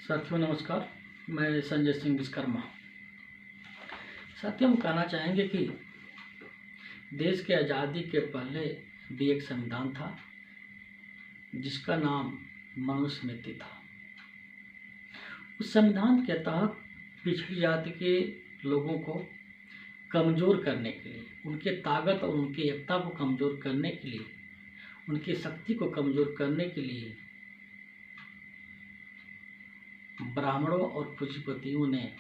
साथियों नमस्कार। मैं संजय सिंह विश्वकर्मा। साथियों हम कहना चाहेंगे कि देश के आज़ादी के पहले भी एक संविधान था जिसका नाम मनुस्मृति था। उस संविधान के तहत पिछड़ी जाति के लोगों को कमज़ोर करने के लिए, उनके ताकत और उनकी एकता को कमज़ोर करने के लिए, उनकी शक्ति को कमज़ोर करने के लिए ब्राह्मणों और पूंजीपतियों ने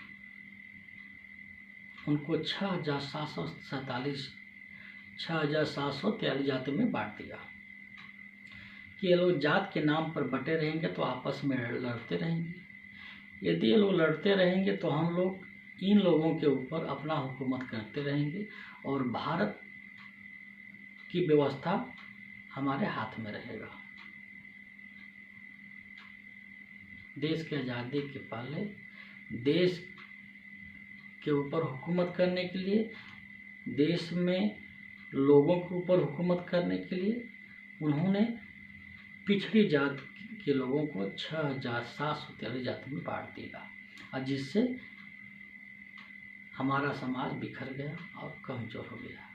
उनको 6,743 जातियों में बांट दिया कि ये लोग जात के नाम पर बटे रहेंगे तो आपस में लड़ते रहेंगे। यदि ये लोग लड़ते रहेंगे तो हम लोग इन लोगों के ऊपर अपना हुकूमत करते रहेंगे और भारत की व्यवस्था हमारे हाथ में रहेगा। देश की आज़ादी के पहले देश के ऊपर हुकूमत करने के लिए, देश में लोगों के ऊपर हुकूमत करने के लिए उन्होंने पिछड़ी जाति के लोगों को 6,743 जाति में बांट दिया और जिससे हमारा समाज बिखर गया और कमज़ोर हो गया।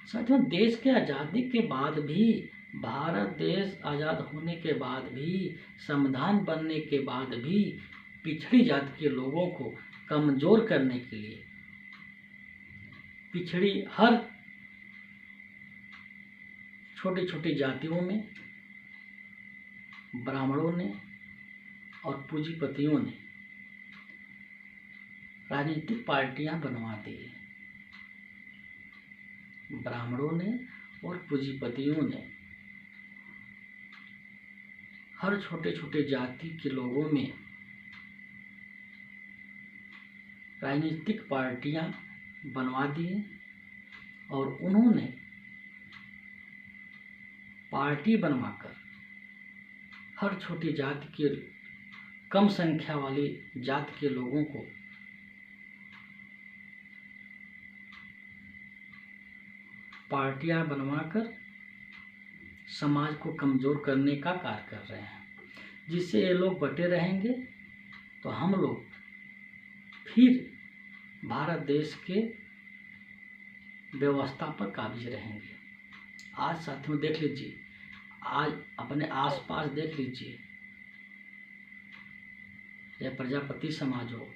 साथियों देश के आज़ादी के बाद भी, भारत देश आज़ाद होने के बाद भी, संविधान बनने के बाद भी पिछड़ी जाति के लोगों को कमज़ोर करने के लिए पिछड़ी हर छोटी छोटी जातियों में ब्राह्मणों ने और पूंजीपतियों ने राजनीतिक पार्टियां बनवा दी। ब्राह्मणों ने और पूंजीपतियों ने हर छोटे छोटे जाति के लोगों में राजनीतिक पार्टियां बनवा दी और उन्होंने पार्टी बनवाकर हर छोटी जाति के, कम संख्या वाली जाति के लोगों को पार्टियां बनवाकर समाज को कमज़ोर करने का कार्य कर रहे हैं। जिससे ये लोग बटे रहेंगे तो हम लोग फिर भारत देश के व्यवस्था पर काबिज रहेंगे। आज साथियों देख लीजिए, आज अपने आसपास देख लीजिए, चाहे प्रजापति समाज हो,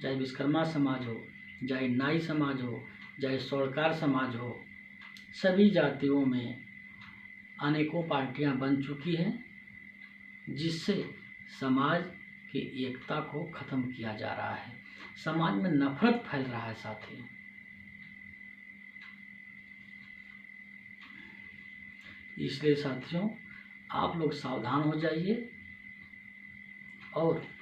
चाहे विश्वकर्मा समाज हो, चाहे नाई समाज हो, चाहे सोलकार समाज हो, सभी जातियों में अनेकों पार्टियां बन चुकी हैं जिससे समाज की एकता को खत्म किया जा रहा है। समाज में नफरत फैल रहा है। साथियों इसलिए साथियों आप लोग सावधान हो जाइए और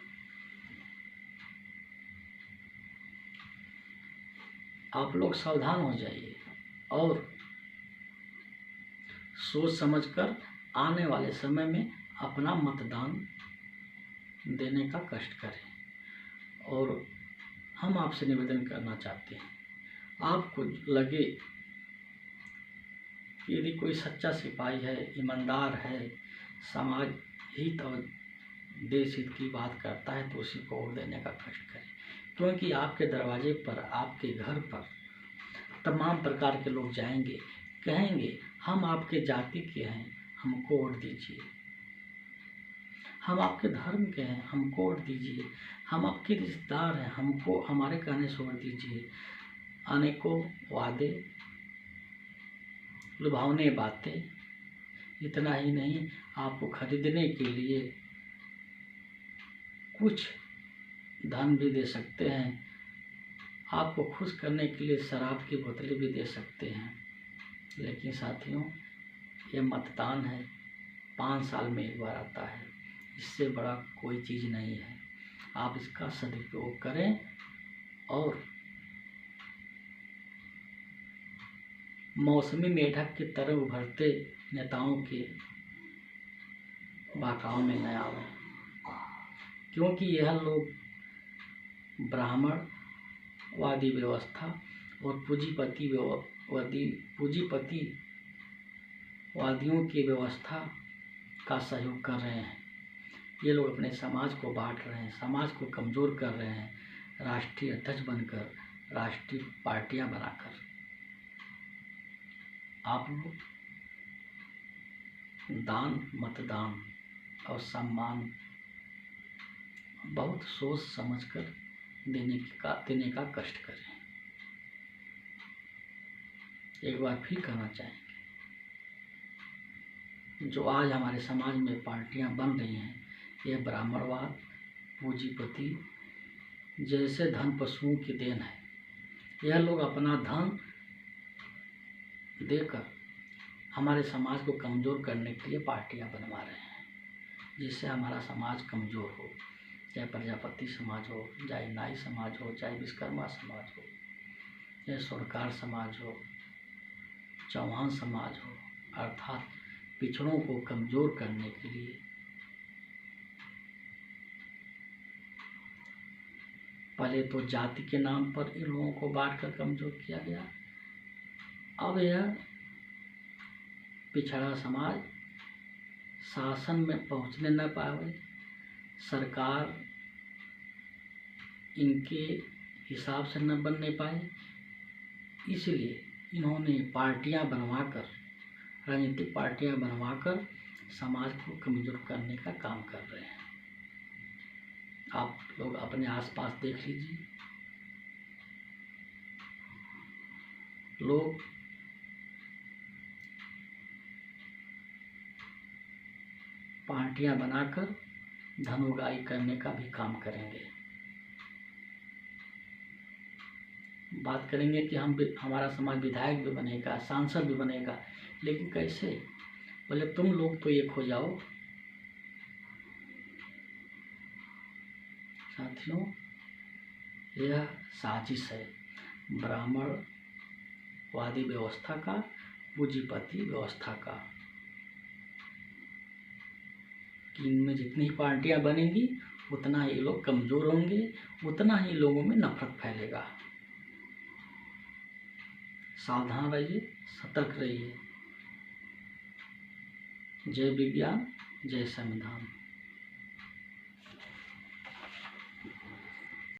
सोच समझकर आने वाले समय में अपना मतदान देने का कष्ट करें। और हम आपसे निवेदन करना चाहते हैं, आपको लगे कि यदि कोई सच्चा सिपाही है, ईमानदार है, समाज हित और देश हित की बात करता है तो उसी को वोट देने का कष्ट करें। क्योंकि आपके दरवाजे पर, आपके घर पर तमाम प्रकार के लोग जाएंगे, कहेंगे हम आपके जाति के हैं, हमको वोट दीजिए। हम आपके धर्म के हैं, हमको वोट दीजिए। हम आपके रिश्तेदार हैं, हमको हमारे कहने से वोट दीजिए। अनेकों वादे, लुभावने बातें, इतना ही नहीं आपको खरीदने के लिए कुछ धन भी दे सकते हैं, आपको खुश करने के लिए शराब की बोतलें भी दे सकते हैं। लेकिन साथियों ये मतदान है, 5 साल में एक बार आता है, इससे बड़ा कोई चीज़ नहीं है। आप इसका सदुपयोग करें और मौसमी मेढक की तरह उभरते नेताओं के बहकाव में न आवे। क्योंकि यह लोग ब्राह्मणवादी व्यवस्था और पूंजीपतिवादियों की व्यवस्था का सहयोग कर रहे हैं। ये लोग अपने समाज को बांट रहे हैं, समाज को कमज़ोर कर रहे हैं, राष्ट्रीय अध्यक्ष बनकर, राष्ट्रीय पार्टियां बनाकर। आप लोग दान, मतदान और सम्मान बहुत सोच समझकर देने का कष्ट करें। एक बार फिर कहना चाहेंगे, जो आज हमारे समाज में पार्टियां बन रही हैं, यह ब्राह्मणवाद, पूंजीपति जैसे धन पशुओं की देन है। यह लोग अपना धन देकर हमारे समाज को कमज़ोर करने के लिए पार्टियां बनवा रहे हैं, जिससे हमारा समाज कमज़ोर हो। चाहे प्रजापति समाज हो, चाहे नाई समाज हो, चाहे विश्वकर्मा समाज हो, चाहे स्वर्णकार समाज हो, चौहान समाज हो, अर्थात पिछड़ों को कमज़ोर करने के लिए पहले तो जाति के नाम पर इन लोगों को बांटकर कमज़ोर किया गया। अब यह पिछड़ा समाज शासन में पहुंचने न पाए, सरकार इनके हिसाब से न बनने पाए, इसलिए इन्होंने पार्टियां बनवाकर, राजनीतिक पार्टियां बनवाकर समाज को कमज़ोर करने का काम कर रहे हैं। आप लोग अपने आसपास देख लीजिए, लोग पार्टियां बनाकर धन उगाही करने का भी काम करेंगे। बात करेंगे कि हमारा समाज विधायक भी बनेगा, सांसद भी बनेगा, लेकिन कैसे? बोले तुम लोग तो एक हो जाओ। साथियों, यह साजिश है ब्राह्मणवादी व्यवस्था का, पूंजीपति व्यवस्था का, कि इनमें जितनी पार्टियां बनेंगी उतना ही लोग कमज़ोर होंगे, उतना ही लोगों में नफरत फैलेगा। सावधान रहिए, सतर्क रहिए। जय विज्ञान, जय संविधान।